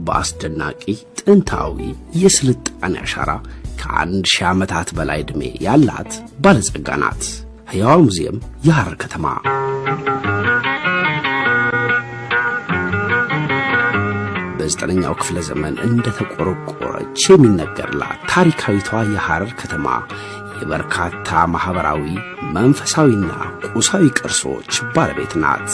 በአስደናቂ ጥንታዊ የስልጣኔ አሻራ ከ1000 ዓመታት በላይ ዕድሜ ያላት ባለጸጋ ናት። ሕያው ሙዚየም የሐረር ከተማ በ9ኛው ክፍለ ዘመን እንደተቆረቆረች የሚነገርላት ታሪካዊቷ የሐረር ከተማ የበርካታ ማህበራዊ፣ መንፈሳዊና ቁሳዊ ቅርሶች ባለቤት ናት።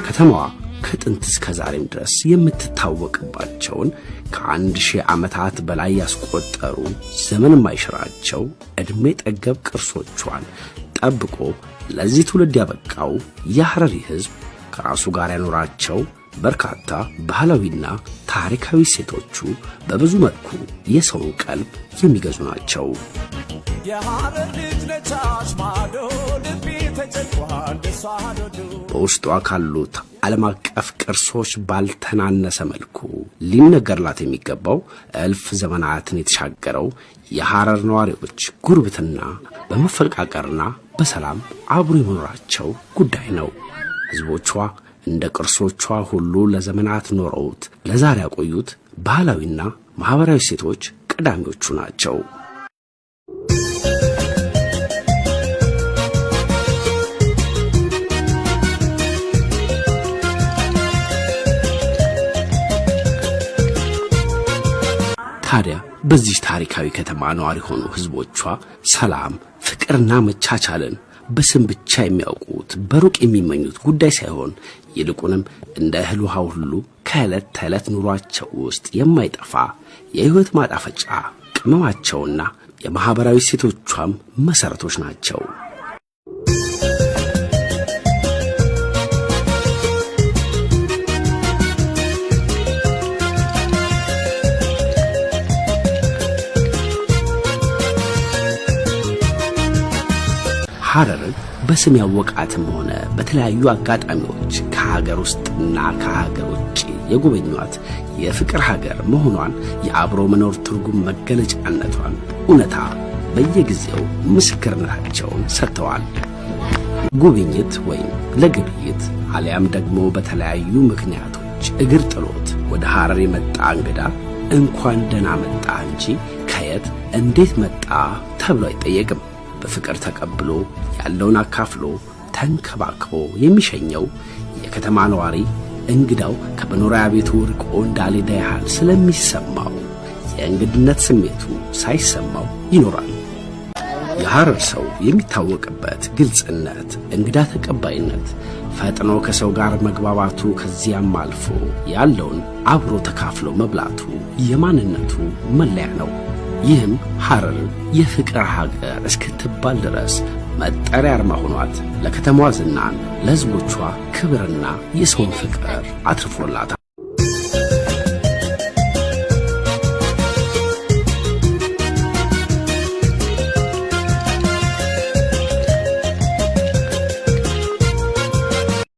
ከተማዋ ከጥንት እስከ ዛሬም ድረስ የምትታወቅባቸውን ከ1000 ዓመታት በላይ ያስቆጠሩ ዘመን የማይሽራቸው ዕድሜ ጠገብ ቅርሶቿን ጠብቆ ለዚህ ትውልድ ያበቃው የሐረሪ ሕዝብ ከራሱ ጋር ያኖራቸው በርካታ ባህላዊና ታሪካዊ ሴቶቹ በብዙ መልኩ የሰውን ቀልብ የሚገዙ ናቸው። በውስጧ ካሉት ዓለም አቀፍ ቅርሶች ባልተናነሰ መልኩ ሊነገርላት የሚገባው እልፍ ዘመናትን የተሻገረው የሐረር ነዋሪዎች ጉርብትና በመፈቃቀርና በሰላም አብሮ የመኖራቸው ጉዳይ ነው። ሕዝቦቿ እንደ ቅርሶቿ ሁሉ ለዘመናት ኖረውት ለዛሬ ያቆዩት ባህላዊና ማህበራዊ ሴቶች ቀዳሚዎቹ ናቸው። ታዲያ በዚህ ታሪካዊ ከተማ ነዋሪ ሆኑ ሕዝቦቿ ሰላም፣ ፍቅርና መቻቻልን በስም ብቻ የሚያውቁት በሩቅ የሚመኙት ጉዳይ ሳይሆን ይልቁንም እንደ እህል ውሃ ሁሉ ከዕለት ተዕለት ኑሯቸው ውስጥ የማይጠፋ የሕይወት ማጣፈጫ ቅመማቸውና የማህበራዊ ሴቶቿም መሰረቶች ናቸው። ሐረርን በስም ያወቃትም ሆነ በተለያዩ አጋጣሚዎች ከሀገር ውስጥና ከሀገር ውጭ የጎበኟት የፍቅር ሀገር መሆኗን የአብሮ መኖር ትርጉም መገለጫነቷን እውነታ በየጊዜው ምስክርነታቸውን ሰጥተዋል። ጉብኝት ወይም ለግብይት አሊያም ደግሞ በተለያዩ ምክንያቶች እግር ጥሎት ወደ ሐረር የመጣ እንግዳ እንኳን ደህና መጣ እንጂ ከየት እንዴት መጣ ተብሎ አይጠየቅም። በፍቅር ተቀብሎ ያለውን አካፍሎ ተንከባክቦ የሚሸኘው የከተማ ነዋሪ እንግዳው ከመኖሪያ ቤቱ ርቆ እንዳልሄደ ያህል ስለሚሰማው የእንግድነት ስሜቱ ሳይሰማው ይኖራል። የሐረር ሰው የሚታወቅበት ግልጽነት፣ እንግዳ ተቀባይነት፣ ፈጥኖ ከሰው ጋር መግባባቱ፣ ከዚያም አልፎ ያለውን አብሮ ተካፍሎ መብላቱ የማንነቱ መለያ ነው። ይህም ሐረር የፍቅር ሀገር እስክትባል ድረስ መጠሪያ አርማ ሆኗት ለከተማዋ ዝናን፣ ለሕዝቦቿ ክብርና የሰውን ፍቅር አትርፎላታል።